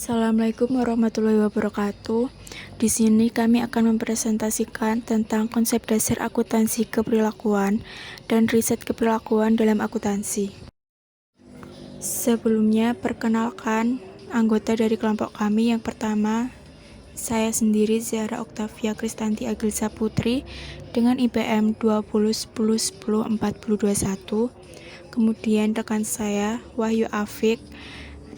Assalamualaikum warahmatullahi wabarakatuh. Di sini kami akan mempresentasikan tentang konsep dasar akuntansi keperilakuan dan riset keperilakuan dalam akuntansi. Sebelumnya, perkenalkan anggota dari kelompok kami. Yang pertama, saya sendiri Zahra Oktavia Kristanti Agilsa Putri dengan IPM 2010104021. Kemudian rekan saya Wahyu Afik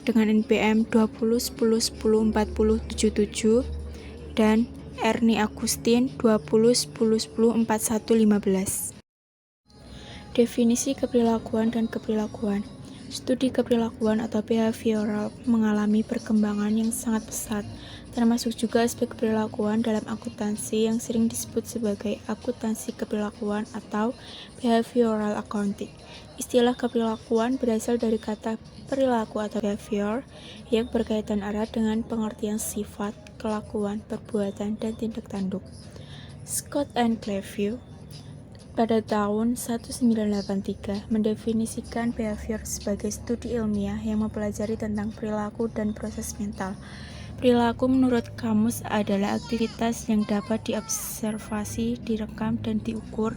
dengan NPM 2010104077 dan Erni Agustin 2010104115. Definisi keperilakuan dan keperilakuan. Studi keperilakuan atau behavioral mengalami perkembangan yang sangat pesat, termasuk juga aspek keperilakuan dalam akuntansi yang sering disebut sebagai akuntansi keperilakuan atau behavioral accounting. Istilah keperilakuan berasal dari kata perilaku atau behavior yang berkaitan erat dengan pengertian sifat, kelakuan, perbuatan, dan tindak tanduk. Scott and Cleview pada tahun 1983 mendefinisikan behavior sebagai studi ilmiah yang mempelajari tentang perilaku dan proses mental. Perilaku menurut kamus adalah aktivitas yang dapat diobservasi, direkam, dan diukur,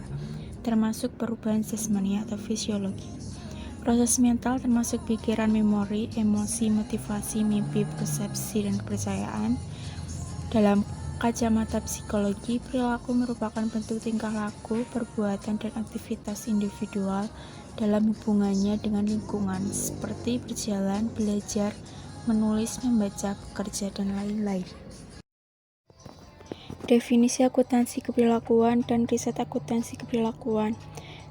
termasuk perubahan jasmani atau fisiologi. Proses mental termasuk pikiran, memori, emosi, motivasi, mimpi, persepsi, dan kepercayaan. Dalam kacamata psikologi, perilaku merupakan bentuk tingkah laku, perbuatan, dan aktivitas individual dalam hubungannya dengan lingkungan, seperti berjalan, belajar, menulis, membaca, bekerja, dan lain-lain. Definisi akuntansi keperilakuan dan riset akuntansi keperilakuan.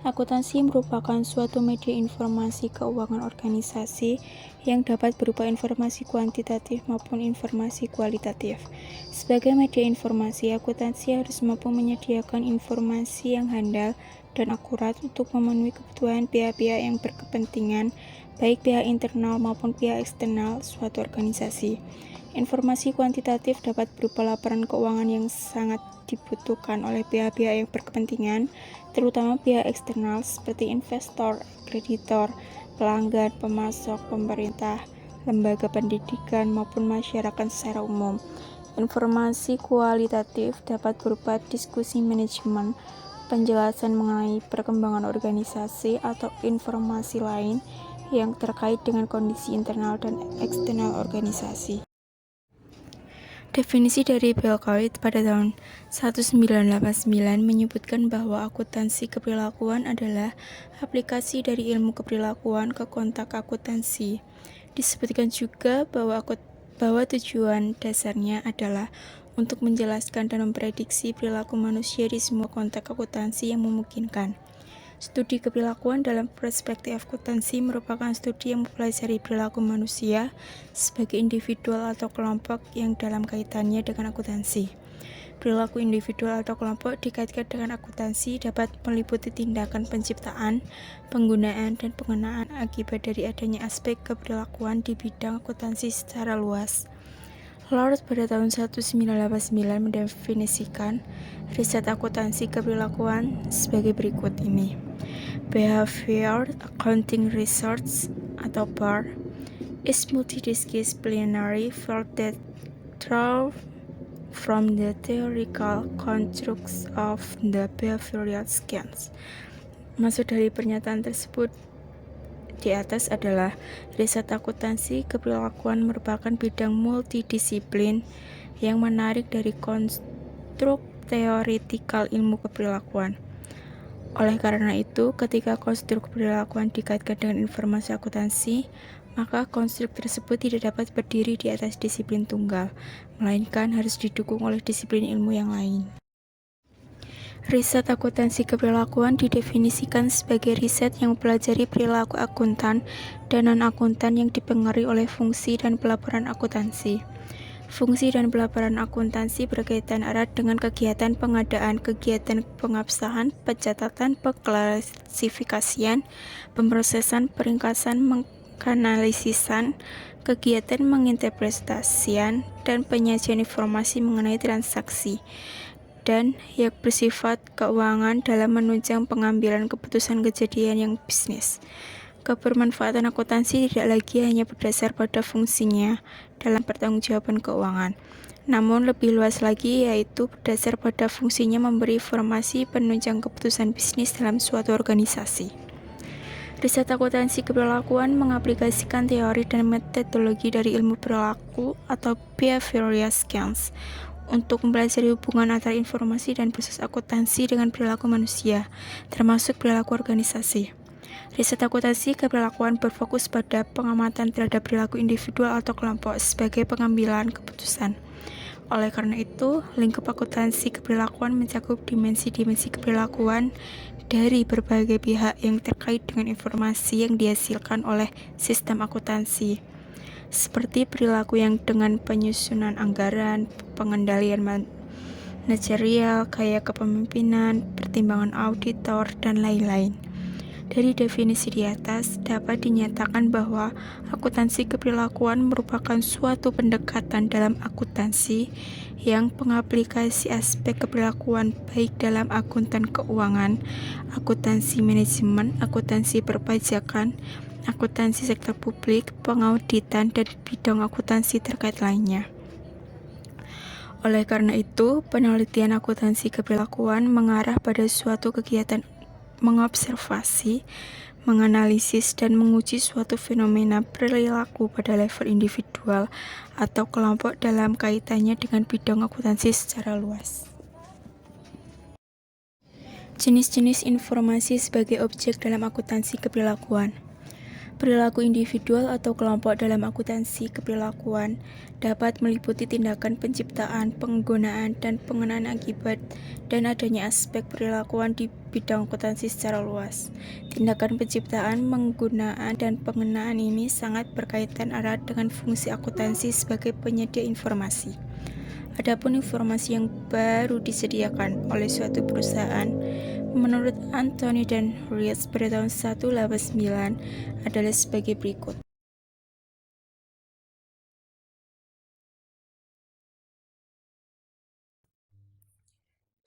Akuntansi merupakan suatu media informasi keuangan organisasi yang dapat berupa informasi kuantitatif maupun informasi kualitatif. Sebagai media informasi, akuntansi harus mampu menyediakan informasi yang handal dan akurat untuk memenuhi kebutuhan pihak-pihak yang berkepentingan, baik pihak internal maupun pihak eksternal suatu organisasi. Informasi kuantitatif dapat berupa laporan keuangan yang sangat dibutuhkan oleh pihak-pihak yang berkepentingan, terutama pihak eksternal seperti investor, kreditor, pelanggan, pemasok, pemerintah, lembaga pendidikan, maupun masyarakat secara umum. Informasi kualitatif dapat berupa diskusi manajemen, penjelasan mengenai perkembangan organisasi, atau informasi lain yang terkait dengan kondisi internal dan eksternal organisasi. Definisi dari Belcoit pada tahun 1989 menyebutkan bahwa akuntansi keperilakuan adalah aplikasi dari ilmu keperilakuan ke konteks akuntansi. Disebutkan juga bahwa tujuan dasarnya adalah untuk menjelaskan dan memprediksi perilaku manusia di semua konteks akuntansi yang memungkinkan. Studi keperilakuan dalam perspektif akuntansi merupakan studi yang mempelajari perilaku manusia sebagai individual atau kelompok yang dalam kaitannya dengan akuntansi. Perilaku individual atau kelompok dikaitkan dengan akuntansi dapat meliputi tindakan penciptaan, penggunaan, dan pengenaan akibat dari adanya aspek keperilakuan di bidang akuntansi secara luas. Lord pada tahun 1989 mendefinisikan riset akuntansi keperilakuan sebagai berikut ini. Behavior Accounting Research atau BAR is multidisciplinary field that draws from the theoretical constructs of the behavioral science. Maksud dari pernyataan tersebut di atas adalah riset akuntansi keperilakuan merupakan bidang multidisiplin yang menarik dari konstruk teoretikal ilmu keperilakuan. Oleh karena itu, ketika konstruk keperilakuan dikaitkan dengan informasi akuntansi, maka konstruk tersebut tidak dapat berdiri di atas disiplin tunggal, melainkan harus didukung oleh disiplin ilmu yang lain. Riset akuntansi keperilakuan didefinisikan sebagai riset yang mempelajari perilaku akuntan dan non-akuntan yang dipengaruhi oleh fungsi dan pelaporan akuntansi. Fungsi dan pelaporan akuntansi berkaitan erat dengan kegiatan pengadaan, kegiatan pengabsahan, pencatatan, pengklasifikasian, pemrosesan, peringkasan, mengkanalisisan, kegiatan menginterpretasian, dan penyajian informasi mengenai transaksi, dan yang bersifat keuangan dalam menunjang pengambilan keputusan kejadian yang bisnis. Kebermanfaatan akuntansi tidak lagi hanya berdasar pada fungsinya dalam pertanggungjawaban keuangan, namun lebih luas lagi, yaitu berdasar pada fungsinya memberi informasi penunjang keputusan bisnis dalam suatu organisasi. Riset akuntansi keberlakuan mengaplikasikan teori dan metodologi dari ilmu perilaku atau behavioral science untuk mempelajari hubungan antara informasi dan proses akuntansi dengan perilaku manusia, termasuk perilaku organisasi. Riset akuntansi keberlakuan berfokus pada pengamatan terhadap perilaku individual atau kelompok sebagai pengambilan keputusan. Oleh karena itu, lingkup akuntansi keberlakuan mencakup dimensi-dimensi keberlakuan dari berbagai pihak yang terkait dengan informasi yang dihasilkan oleh sistem akuntansi, seperti perilaku yang dengan penyusunan anggaran, pengendalian manajerial, gaya kepemimpinan, pertimbangan auditor, dan lain-lain. Dari definisi di atas, dapat dinyatakan bahwa akuntansi keberlakuan merupakan suatu pendekatan dalam akuntansi yang mengaplikasi aspek keberlakuan baik dalam akuntan keuangan, akuntansi manajemen, akuntansi perpajakan, akuntansi sektor publik, pengauditan, dan bidang akuntansi terkait lainnya. Oleh karena itu, penelitian akuntansi keberlakuan mengarah pada suatu kegiatan mengobservasi, menganalisis, dan menguji suatu fenomena perilaku pada level individual atau kelompok dalam kaitannya dengan bidang akuntansi secara luas. Jenis-jenis informasi sebagai objek dalam akuntansi keberlakuan. Perilaku individual atau kelompok dalam akuntansi keberlakuan dapat meliputi tindakan penciptaan, penggunaan, dan pengenaan akibat, dan adanya aspek perilakuan di bidang akuntansi secara luas. Tindakan penciptaan, penggunaan, dan pengenaan ini sangat berkaitan erat dengan fungsi akuntansi sebagai penyedia informasi. Adapun informasi yang baru disediakan oleh suatu perusahaan, menurut Anthony dan Rees pada tahun 1989 adalah sebagai berikut.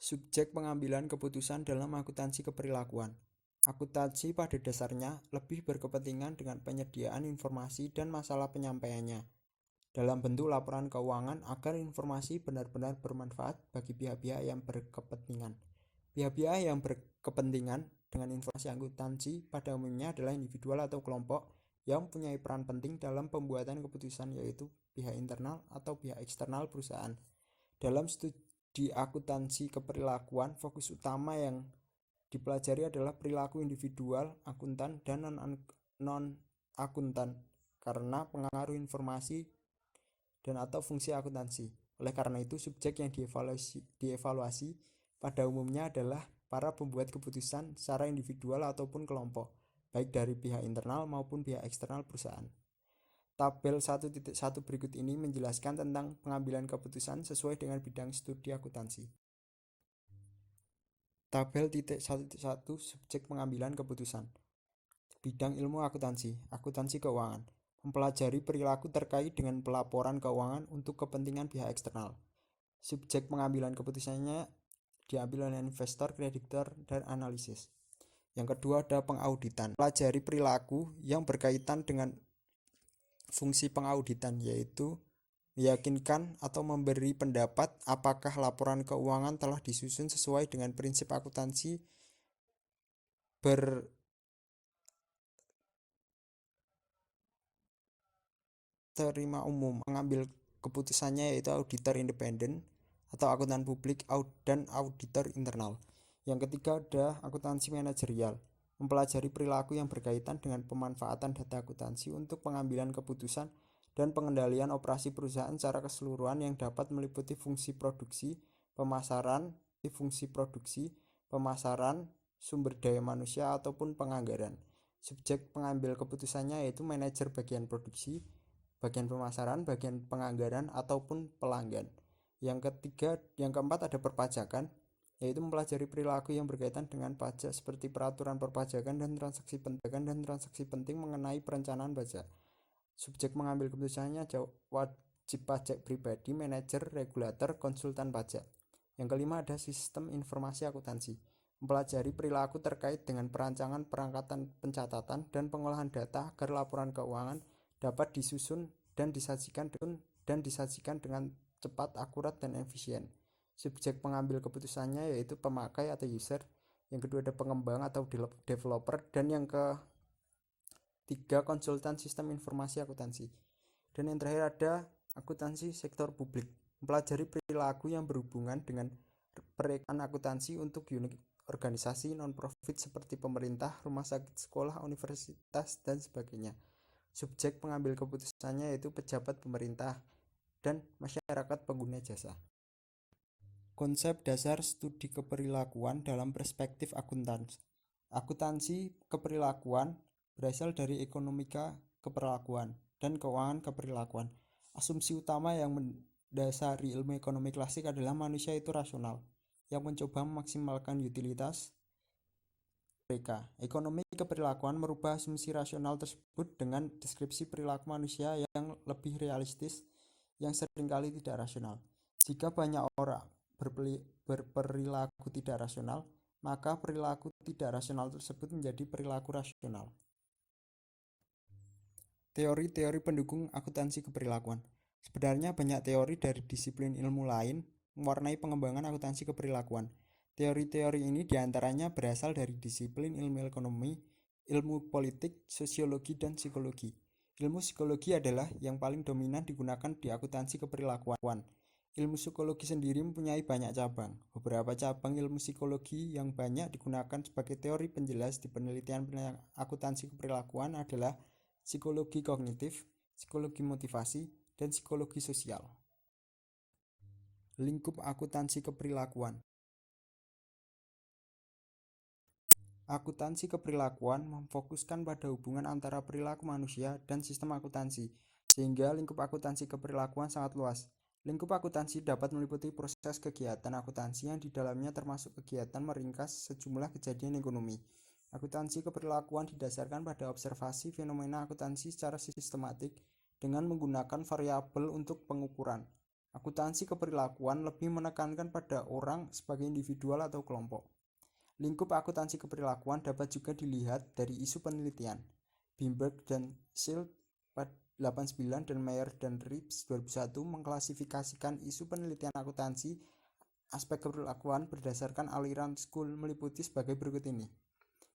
Subjek pengambilan keputusan dalam akuntansi keperilakuan. Akuntansi pada dasarnya lebih berkepentingan dengan penyediaan informasi dan masalah penyampaiannya dalam bentuk laporan keuangan agar informasi benar-benar bermanfaat bagi pihak-pihak yang berkepentingan. Pihak-pihak yang berkepentingan dengan informasi akuntansi pada umumnya adalah individual atau kelompok yang mempunyai peran penting dalam pembuatan keputusan, yaitu pihak internal atau pihak eksternal perusahaan. Dalam studi akuntansi keperilakuan, fokus utama yang dipelajari adalah perilaku individual, akuntan, dan non-akuntan karena pengaruh informasi dan atau fungsi akuntansi. Oleh karena itu, subjek yang dievaluasi pada umumnya adalah para pembuat keputusan secara individual ataupun kelompok, baik dari pihak internal maupun pihak eksternal perusahaan. Tabel 1.1 berikut ini menjelaskan tentang pengambilan keputusan sesuai dengan bidang studi akuntansi. Tabel 1.1 subjek pengambilan keputusan. Bidang ilmu akuntansi, akuntansi keuangan, mempelajari perilaku terkait dengan pelaporan keuangan untuk kepentingan pihak eksternal. Subjek pengambilan keputusannya diambil oleh investor, kreditor, dan analisis. Yang kedua ada pengauditan, mempelajari perilaku yang berkaitan dengan fungsi pengauditan, yaitu meyakinkan atau memberi pendapat apakah laporan keuangan telah disusun sesuai dengan prinsip akuntansi berterima umum. Mengambil keputusannya yaitu auditor independen atau akuntan publik dan auditor internal. Yang ketiga ada akuntansi manajerial, mempelajari perilaku yang berkaitan dengan pemanfaatan data akuntansi untuk pengambilan keputusan dan pengendalian operasi perusahaan secara keseluruhan yang dapat meliputi fungsi produksi, pemasaran, sumber daya manusia ataupun penganggaran. Subjek pengambil keputusannya yaitu manajer bagian produksi, bagian pemasaran, bagian penganggaran ataupun pelanggan. Yang keempat ada perpajakan, yaitu mempelajari perilaku yang berkaitan dengan pajak seperti peraturan perpajakan dan transaksi penting mengenai perencanaan pajak. Subjek mengambil keputusannya wajib pajak pribadi, manajer, regulator, konsultan pajak. Yang kelima ada sistem informasi akuntansi. mempelajari perilaku terkait dengan perancangan perangkatan pencatatan dan pengolahan data agar laporan keuangan dapat disusun dan disajikan dengan cepat, akurat, dan efisien. Subjek pengambil keputusannya yaitu pemakai atau user, yang kedua ada pengembang atau developer, dan yang ketiga konsultan sistem informasi akuntansi. Dan yang terakhir ada akuntansi sektor publik, mempelajari perilaku yang berhubungan dengan perekonomian akuntansi untuk unit organisasi non-profit seperti pemerintah, rumah sakit, sekolah, universitas, dan sebagainya. Subjek pengambil keputusannya yaitu pejabat pemerintah dan masyarakat pengguna jasa. Konsep dasar studi keperilakuan dalam perspektif akuntansi. Akuntansi keperilakuan berasal dari ekonomika keperilakuan dan keuangan keperilakuan. Asumsi utama yang mendasari ilmu ekonomi klasik adalah manusia itu rasional, yang mencoba memaksimalkan utilitas mereka. Ekonomi keperilakuan merubah asumsi rasional tersebut dengan deskripsi perilaku manusia yang lebih realistis, yang seringkali tidak rasional. Jika banyak orang berperilaku tidak rasional, maka perilaku tidak rasional tersebut menjadi perilaku rasional. Teori-teori pendukung akuntansi keperilakuan. Sebenarnya banyak teori dari disiplin ilmu lain mewarnai pengembangan akuntansi keperilakuan. Teori-teori ini diantaranya berasal dari disiplin ilmu ekonomi, ilmu politik, sosiologi, dan psikologi. Ilmu psikologi adalah yang paling dominan digunakan di akuntansi keperilakuan. Ilmu psikologi sendiri mempunyai banyak cabang. Beberapa cabang ilmu psikologi yang banyak digunakan sebagai teori penjelas di penelitian akuntansi keperilakuan adalah psikologi kognitif, psikologi motivasi, dan psikologi sosial. Lingkup akuntansi keperilakuan. Akuntansi keperilakuan memfokuskan pada hubungan antara perilaku manusia dan sistem akuntansi, sehingga lingkup akuntansi keperilakuan sangat luas. Lingkup akuntansi dapat meliputi proses kegiatan akuntansi yang di dalamnya termasuk kegiatan meringkas sejumlah kejadian ekonomi. Akuntansi keperilakuan didasarkan pada observasi fenomena akuntansi secara sistematik dengan menggunakan variabel untuk pengukuran. Akuntansi keperilakuan lebih menekankan pada orang sebagai individual atau kelompok. Lingkup akuntansi keperilakuan dapat juga dilihat dari isu penelitian. Bimberg dan Schild 89 dan Mayer dan Rips 2001 mengklasifikasikan isu penelitian akuntansi aspek keperilakuan berdasarkan aliran school meliputi sebagai berikut ini.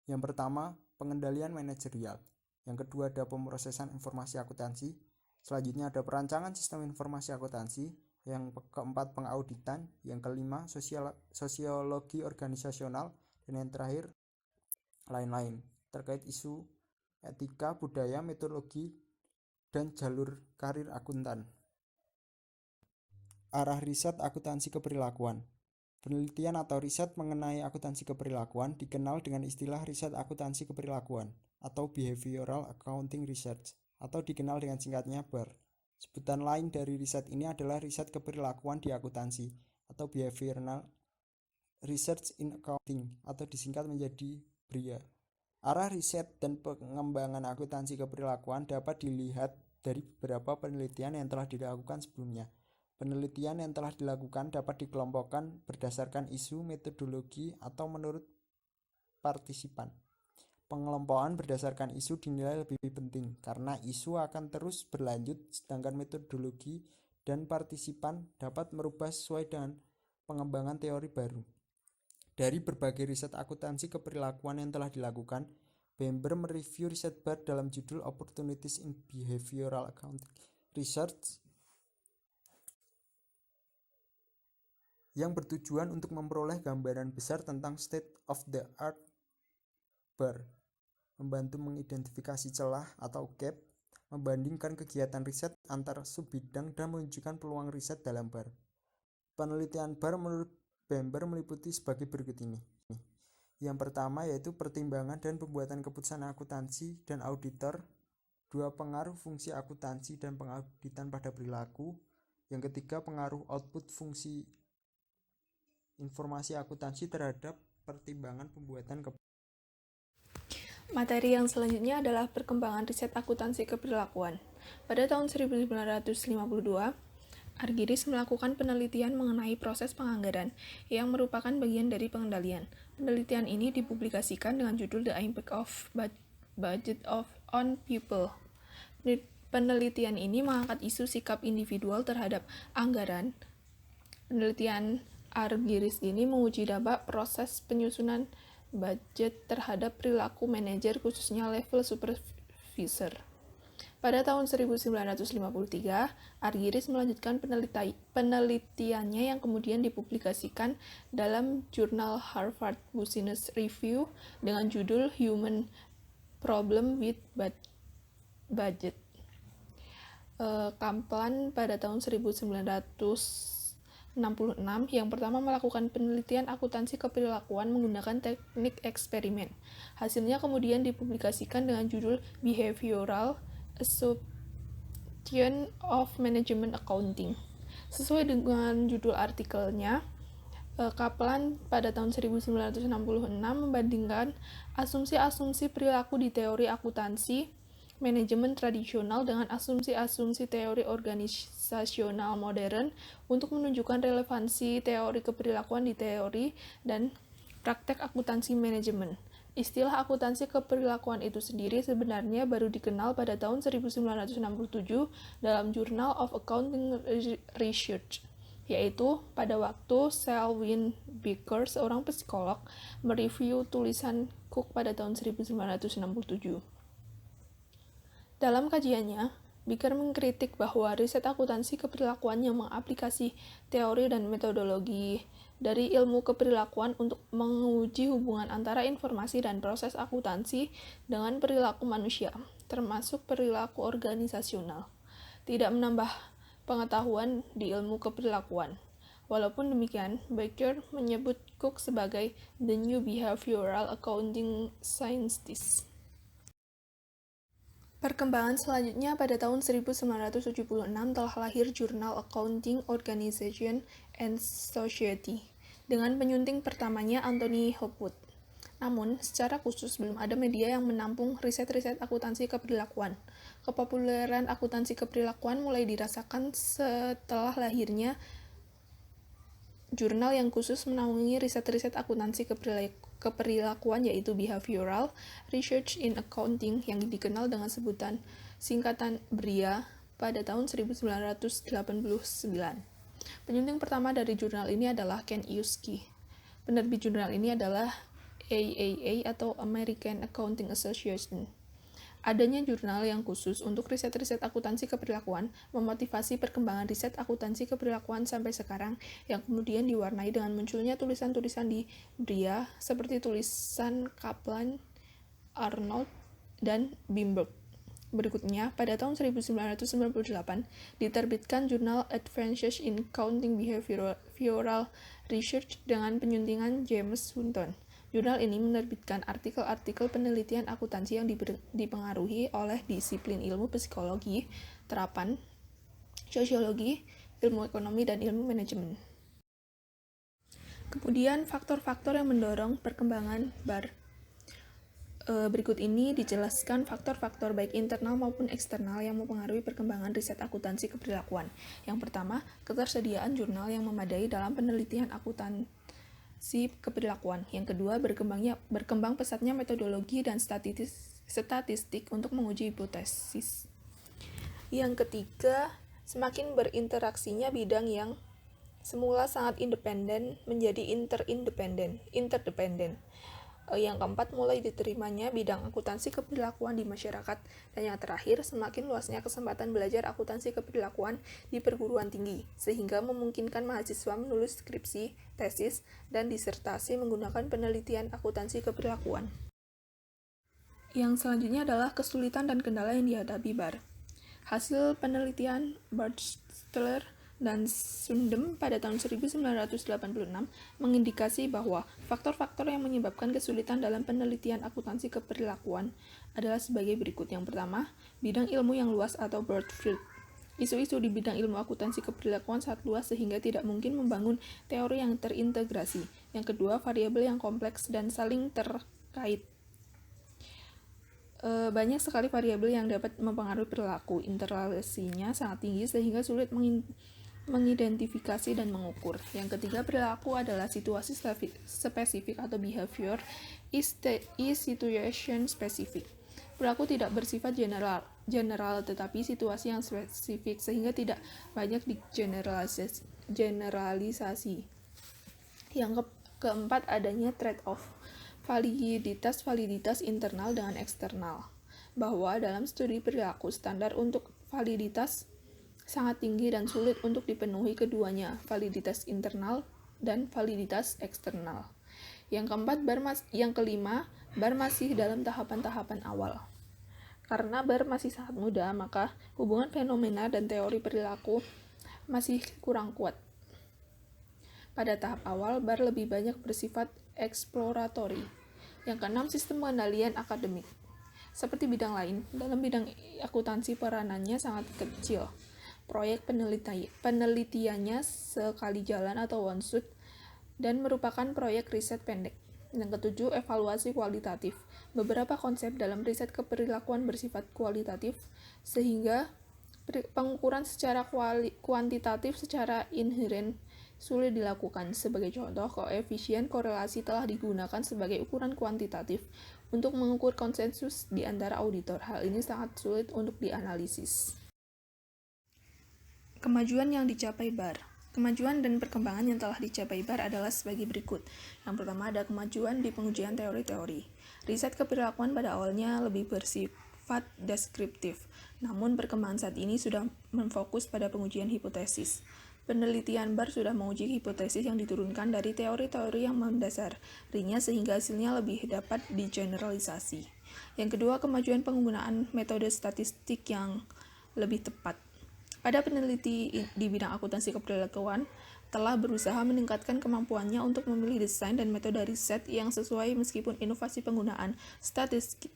Yang pertama, pengendalian manajerial. Yang kedua ada pemrosesan informasi akuntansi. Selanjutnya ada perancangan sistem informasi akuntansi. Yang keempat, pengauditan. Yang kelima, sosiologi organisasional. Dan yang terakhir, lain-lain terkait isu etika, budaya, metodologi, dan jalur karir akuntan. Arah riset akuntansi keperilakuan. Penelitian atau riset mengenai akuntansi keperilakuan dikenal dengan istilah riset akuntansi keperilakuan atau Behavioral Accounting Research atau dikenal dengan singkatnya BAR. Sebutan lain dari riset ini adalah riset keperilakuan di akuntansi atau Behavioral Research in Accounting atau disingkat menjadi BRIA. Arah riset dan pengembangan akuntansi keperilakuan dapat dilihat dari beberapa penelitian yang telah dilakukan sebelumnya. Penelitian yang telah dilakukan dapat dikelompokkan berdasarkan isu, metodologi, atau menurut partisipan. Pengelompokan berdasarkan isu dinilai lebih penting karena isu akan terus berlanjut, sedangkan metodologi dan partisipan dapat merubah sesuai dengan pengembangan teori baru. Dari berbagai riset akuntansi keperilakuan yang telah dilakukan, Bamber mereview riset BAR dalam judul Opportunities in Behavioral Accounting Research yang bertujuan untuk memperoleh gambaran besar tentang state of the art BAR, membantu mengidentifikasi celah atau gap, membandingkan kegiatan riset antar subbidang dan menunjukkan peluang riset dalam BAR. Penelitian BAR menurut Bamber meliputi sebagai berikut ini. Yang pertama yaitu pertimbangan dan pembuatan keputusan akuntansi dan auditor, dua pengaruh fungsi akuntansi dan pengauditan pada perilaku. Yang ketiga pengaruh output fungsi informasi akuntansi terhadap pertimbangan pembuatan keputusan. Materi yang selanjutnya adalah perkembangan riset akuntansi keperilakuan. Pada tahun 1952, Argyris melakukan penelitian mengenai proses penganggaran, yang merupakan bagian dari pengendalian. Penelitian ini dipublikasikan dengan judul The Impact of Budget on People. Penelitian ini mengangkat isu sikap individual terhadap anggaran. Penelitian Argyris ini menguji dampak proses penyusunan budget terhadap perilaku manajer, khususnya level supervisor. Pada tahun 1953, Argyris melanjutkan penelitiannya yang kemudian dipublikasikan dalam jurnal Harvard Business Review dengan judul Human Problem with Budget. Kaplan pada tahun 1966 yang pertama melakukan penelitian akuntansi keperilakuan menggunakan teknik eksperimen. Hasilnya kemudian dipublikasikan dengan judul Behavioral Assumption of Management Accounting. Sesuai dengan judul artikelnya, Kaplan pada tahun 1966 membandingkan asumsi-asumsi perilaku di teori akuntansi manajemen tradisional dengan asumsi-asumsi teori organisasional modern untuk menunjukkan relevansi teori keperilakuan di teori dan praktek akuntansi manajemen. Istilah akuntansi keperilakuan itu sendiri sebenarnya baru dikenal pada tahun 1967 dalam Journal of Accounting Research, yaitu pada waktu Selwyn Baker, seorang psikolog, mereview tulisan Cook pada tahun 1967. Dalam kajiannya, Baker mengkritik bahwa riset akuntansi keperilakuan yang mengaplikasi teori dan metodologi dari ilmu keperilakuan untuk menguji hubungan antara informasi dan proses akuntansi dengan perilaku manusia, termasuk perilaku organisasional, tidak menambah pengetahuan di ilmu keperilakuan. Walaupun demikian, Baker menyebut Cook sebagai the new behavioral accounting scientist. Perkembangan selanjutnya pada tahun 1976 telah lahir jurnal Accounting Organization and Society dengan penyunting pertamanya Anthony Hopwood. Namun, secara khusus belum ada media yang menampung riset-riset akuntansi keperilakuan. Kepopuleran akuntansi keperilakuan mulai dirasakan setelah lahirnya jurnal yang khusus menaungi riset-riset akuntansi keperilakuan, yaitu Behavioral Research in Accounting yang dikenal dengan sebutan singkatan BRIA pada tahun 1989. Penyunting pertama dari jurnal ini adalah Ken Usky. Penerbit jurnal ini adalah AAA atau American Accounting Association. Adanya jurnal yang khusus untuk riset-riset akuntansi keperilakuan memotivasi perkembangan riset akuntansi keperilakuan sampai sekarang, yang kemudian diwarnai dengan munculnya tulisan-tulisan di BRIA seperti tulisan Kaplan, Arnold, dan Bimberg. Berikutnya, pada tahun 1998, diterbitkan jurnal Advances in Accounting Behavioral Research dengan penyuntingan James Hunton. Jurnal ini menerbitkan artikel-artikel penelitian akuntansi yang dipengaruhi oleh disiplin ilmu psikologi, terapan, sosiologi, ilmu ekonomi, dan ilmu manajemen. Kemudian, faktor-faktor yang mendorong perkembangan BAR. Berikut ini dijelaskan faktor-faktor baik internal maupun eksternal yang mempengaruhi perkembangan riset akuntansi keperilakuan. Yang pertama, ketersediaan jurnal yang memadai dalam penelitian akuntansi keperilakuan. Yang kedua, berkembang pesatnya metodologi dan statistik untuk menguji hipotesis. Yang ketiga, semakin berinteraksinya bidang yang semula sangat independen menjadi interdependen. Yang keempat, mulai diterimanya bidang akuntansi keperilakuan di masyarakat. Dan yang terakhir, semakin luasnya kesempatan belajar akuntansi keperilakuan di perguruan tinggi, sehingga memungkinkan mahasiswa menulis skripsi, tesis, dan disertasi menggunakan penelitian akuntansi keperilakuan. Yang selanjutnya adalah kesulitan dan kendala yang dihadapi BAR. Hasil penelitian Bartsteller dan Sundem pada tahun 1986 mengindikasi bahwa faktor-faktor yang menyebabkan kesulitan dalam penelitian akuntansi keperilakuan adalah sebagai berikut. Yang pertama, bidang ilmu yang luas atau broad field. Isu-isu di bidang ilmu akuntansi keperilakuan sangat luas sehingga tidak mungkin membangun teori yang terintegrasi. Yang kedua, variabel yang kompleks dan saling terkait. Banyak sekali variabel yang dapat mempengaruhi perilaku. Interrelasinya sangat tinggi sehingga sulit mengidentifikasi dan mengukur. Yang ketiga, perilaku adalah situasi spesifik atau behavior is situation specific. Perilaku tidak bersifat general tetapi situasi yang spesifik sehingga tidak banyak generalisasi. Yang keempat, adanya trade-off validitas internal dengan eksternal, bahwa dalam studi perilaku standar untuk validitas sangat tinggi dan sulit untuk dipenuhi keduanya, validitas internal dan validitas eksternal. Yang kelima, BAR masih dalam tahapan-tahapan awal. Karena BAR masih sangat muda, maka hubungan fenomena dan teori perilaku masih kurang kuat. Pada tahap awal, BAR lebih banyak bersifat eksploratory. Yang keenam, sistem pengendalian akademik. Seperti bidang lain, dalam bidang akuntansi peranannya sangat kecil. Proyek penelitiannya sekali jalan atau one shot dan merupakan proyek riset pendek. Yang ketujuh, evaluasi kualitatif. Beberapa konsep dalam riset keperilakuan bersifat kualitatif, sehingga pengukuran secara kuantitatif secara inheren sulit dilakukan. Sebagai contoh, koefisien korelasi telah digunakan sebagai ukuran kuantitatif untuk mengukur konsensus di antara auditor. Hal ini sangat sulit untuk dianalisis. Kemajuan yang dicapai BAR. Kemajuan dan perkembangan yang telah dicapai BAR adalah sebagai berikut. Yang pertama, ada kemajuan di pengujian teori-teori. Riset keperilakuan pada awalnya lebih bersifat deskriptif, namun perkembangan saat ini sudah memfokus pada pengujian hipotesis. Penelitian BAR sudah menguji hipotesis yang diturunkan dari teori-teori yang mendasarinya sehingga hasilnya lebih dapat digeneralisasi. Yang kedua, kemajuan penggunaan metode statistik yang lebih tepat. Pada peneliti di bidang akuntansi keperilakuan telah berusaha meningkatkan kemampuannya untuk memilih desain dan metode riset yang sesuai meskipun inovasi penggunaan statistik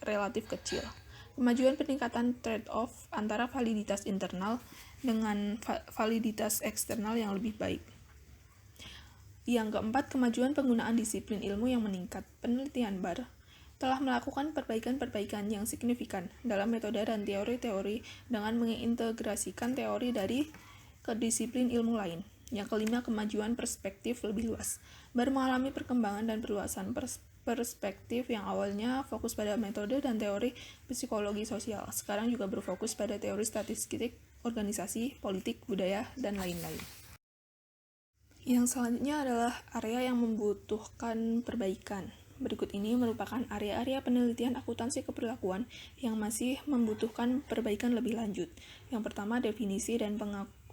relatif kecil. Kemajuan peningkatan trade-off antara validitas internal dengan validitas eksternal yang lebih baik. Yang keempat, kemajuan penggunaan disiplin ilmu yang meningkat. Penelitian BAR telah melakukan perbaikan-perbaikan yang signifikan dalam metode dan teori-teori dengan mengintegrasikan teori dari kedisiplin ilmu lain. Yang kelima, kemajuan perspektif lebih luas. BAR mengalami perkembangan dan perluasan perspektif yang awalnya fokus pada metode dan teori psikologi sosial. Sekarang juga berfokus pada teori statistik, organisasi, politik, budaya, dan lain-lain. Yang selanjutnya adalah area yang membutuhkan perbaikan. Berikut ini merupakan area-area penelitian akuntansi keperilakuan yang masih membutuhkan perbaikan lebih lanjut. Yang pertama, definisi dan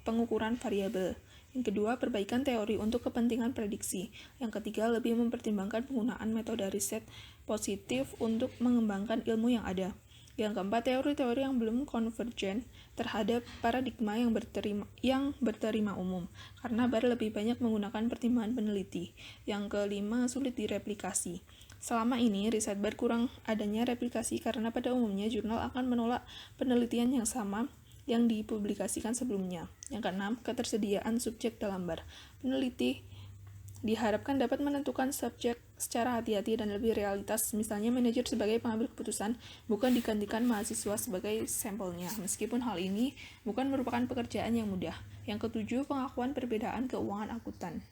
pengukuran variabel. Yang kedua, perbaikan teori untuk kepentingan prediksi. Yang ketiga, lebih mempertimbangkan penggunaan metode riset positif untuk mengembangkan ilmu yang ada. Yang keempat, teori-teori yang belum konvergen terhadap paradigma yang berterima umum, karena BAR lebih banyak menggunakan pertimbangan peneliti. Yang kelima, sulit direplikasi. Selama ini, riset BAR kurang adanya replikasi karena pada umumnya jurnal akan menolak penelitian yang sama yang dipublikasikan sebelumnya. Yang keenam, ketersediaan subjek dalam BAR. Peneliti diharapkan dapat menentukan subjek secara hati-hati dan lebih realitas, misalnya manajer sebagai pengambil keputusan, bukan digantikan mahasiswa sebagai sampelnya. Meskipun hal ini bukan merupakan pekerjaan yang mudah. Yang ketujuh, pengakuan perbedaan keuangan akuntan.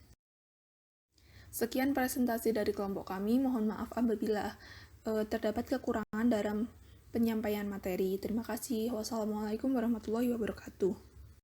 Sekian presentasi dari kelompok kami, mohon maaf apabila terdapat kekurangan dalam penyampaian materi. Terima kasih. Wassalamualaikum warahmatullahi wabarakatuh.